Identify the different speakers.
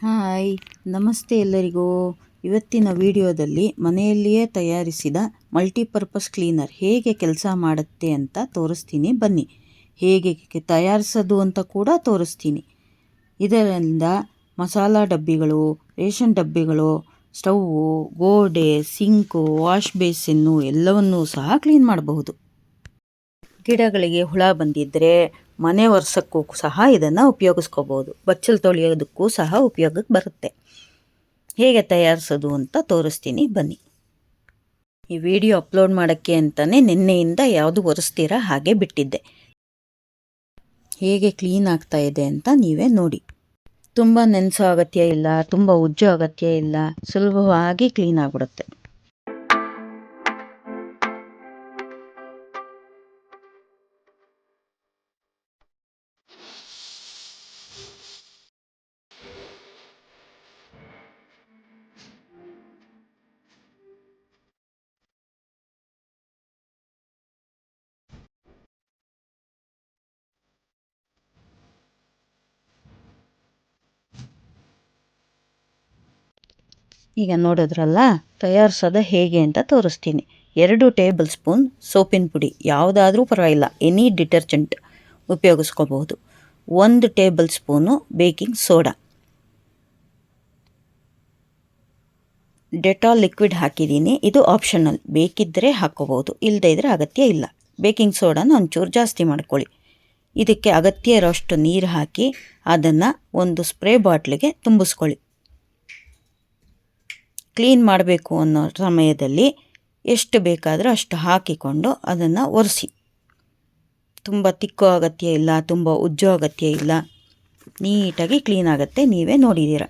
Speaker 1: Hi, ನಮಸ್ತೆ ಎಲ್ಲರಿಗೂ. ಇವತ್ತಿನ ವಿಡಿಯೋದಲ್ಲಿ ಮನೆಯಲ್ಲಿಯೇ ತಯಾರಿಸಿದ ಮಲ್ಟಿಪರ್ಪಸ್ ಕ್ಲೀನರ್ ಹೇಗೆ ಕೆಲಸ ಮಾಡುತ್ತೆ ಅಂತ ತೋರಿಸ್ತೀನಿ. ಬನ್ನಿ, ಹೇಗೆ ತಯಾರಿಸೋದು ಅಂತ ಕೂಡ ತೋರಿಸ್ತೀನಿ. ಇದರಿಂದ ಮಸಾಲ ಡಬ್ಬಿಗಳು, ರೇಷನ್ ಡಬ್ಬಿಗಳು, ಸ್ಟವ್ವು, ಗೋಡೆ, ಸಿಂಕು, ವಾಶ್ ಬೇಸಿನ್ನು ಎಲ್ಲವನ್ನೂ ಸಹ ಕ್ಲೀನ್ ಮಾಡಬಹುದು. ಗಿಡಗಳಿಗೆ ಹುಳ ಬಂದಿದ್ದರೆ ಮನೆ ಒರೆಸೋಕ್ಕೂ ಸಹ ಇದನ್ನು ಉಪಯೋಗಿಸ್ಕೋಬೋದು. ಬಚ್ಚಲು ತೊಳೆಯೋದಕ್ಕೂ ಸಹ ಉಪಯೋಗಕ್ಕೆ ಬರುತ್ತೆ. ಹೇಗೆ ತಯಾರಿಸೋದು ಅಂತ ತೋರಿಸ್ತೀನಿ, ಬನ್ನಿ. ಈ ವಿಡಿಯೋ ಅಪ್ಲೋಡ್ ಮಾಡೋಕ್ಕೆ ಅಂತಲೇ ನಿನ್ನೆಯಿಂದ ಯಾವುದು ಒರೆಸ್ತೀರಾ ಹಾಗೆ ಬಿಟ್ಟಿದ್ದೆ. ಹೇಗೆ ಕ್ಲೀನ್ ಆಗ್ತಾ ಇದೆ ಅಂತ ನೀವೇ ನೋಡಿ. ತುಂಬ ನೆನೆಸೋ ಅಗತ್ಯ ಇಲ್ಲ, ತುಂಬ ಉಜ್ಜೋ ಅಗತ್ಯ ಇಲ್ಲ, ಸುಲಭವಾಗಿ ಕ್ಲೀನ್ ಆಗಿಬಿಡುತ್ತೆ. ಈಗ ನೋಡಿದ್ರಲ್ಲ, ತಯಾರಿಸೋದು ಹೇಗೆ ಅಂತ ತೋರಿಸ್ತೀನಿ. 2 ಟೇಬಲ್ ಸ್ಪೂನ್ ಸೋಪಿನ ಪುಡಿ, ಯಾವುದಾದ್ರೂ ಪರವಾಗಿಲ್ಲ, ಎನಿ ಡಿಟರ್ಜೆಂಟ್ ಉಪಯೋಗಿಸ್ಕೋಬಹುದು. 1 table spoon baking soda, Dettol liquid ಹಾಕಿದ್ದೀನಿ. ಇದು ಆಪ್ಷನಲ್, ಬೇಕಿದ್ದರೆ ಹಾಕ್ಕೋಬೋದು, ಇಲ್ಲದೇ ಇದ್ದರೆ ಅಗತ್ಯ ಇಲ್ಲ. ಬೇಕಿಂಗ್ ಸೋಡಾನ ಒಂಚೂರು ಜಾಸ್ತಿ ಮಾಡ್ಕೊಳ್ಳಿ. ಇದಕ್ಕೆ ಅಗತ್ಯ ಇರೋಷ್ಟು ನೀರು ಹಾಕಿ ಅದನ್ನು ಒಂದು ಸ್ಪ್ರೇ ಬಾಟ್ಲಿಗೆ ತುಂಬಿಸ್ಕೊಳ್ಳಿ. ಕ್ಲೀನ್ ಮಾಡಬೇಕು ಅನ್ನೋ ಸಮಯದಲ್ಲಿ ಎಷ್ಟು ಬೇಕಾದರೂ ಅಷ್ಟು ಹಾಕಿಕೊಂಡು ಅದನ್ನು ಒರೆಸಿ. ತುಂಬ ತಿಕ್ಕೋ ಅಗತ್ಯ ಇಲ್ಲ, ತುಂಬ ಉಜ್ಜೋ ಅಗತ್ಯ ಇಲ್ಲ, ನೀಟಾಗಿ ಕ್ಲೀನ್ ಆಗುತ್ತೆ. ನೀವೇ ನೋಡಿದ್ದೀರ.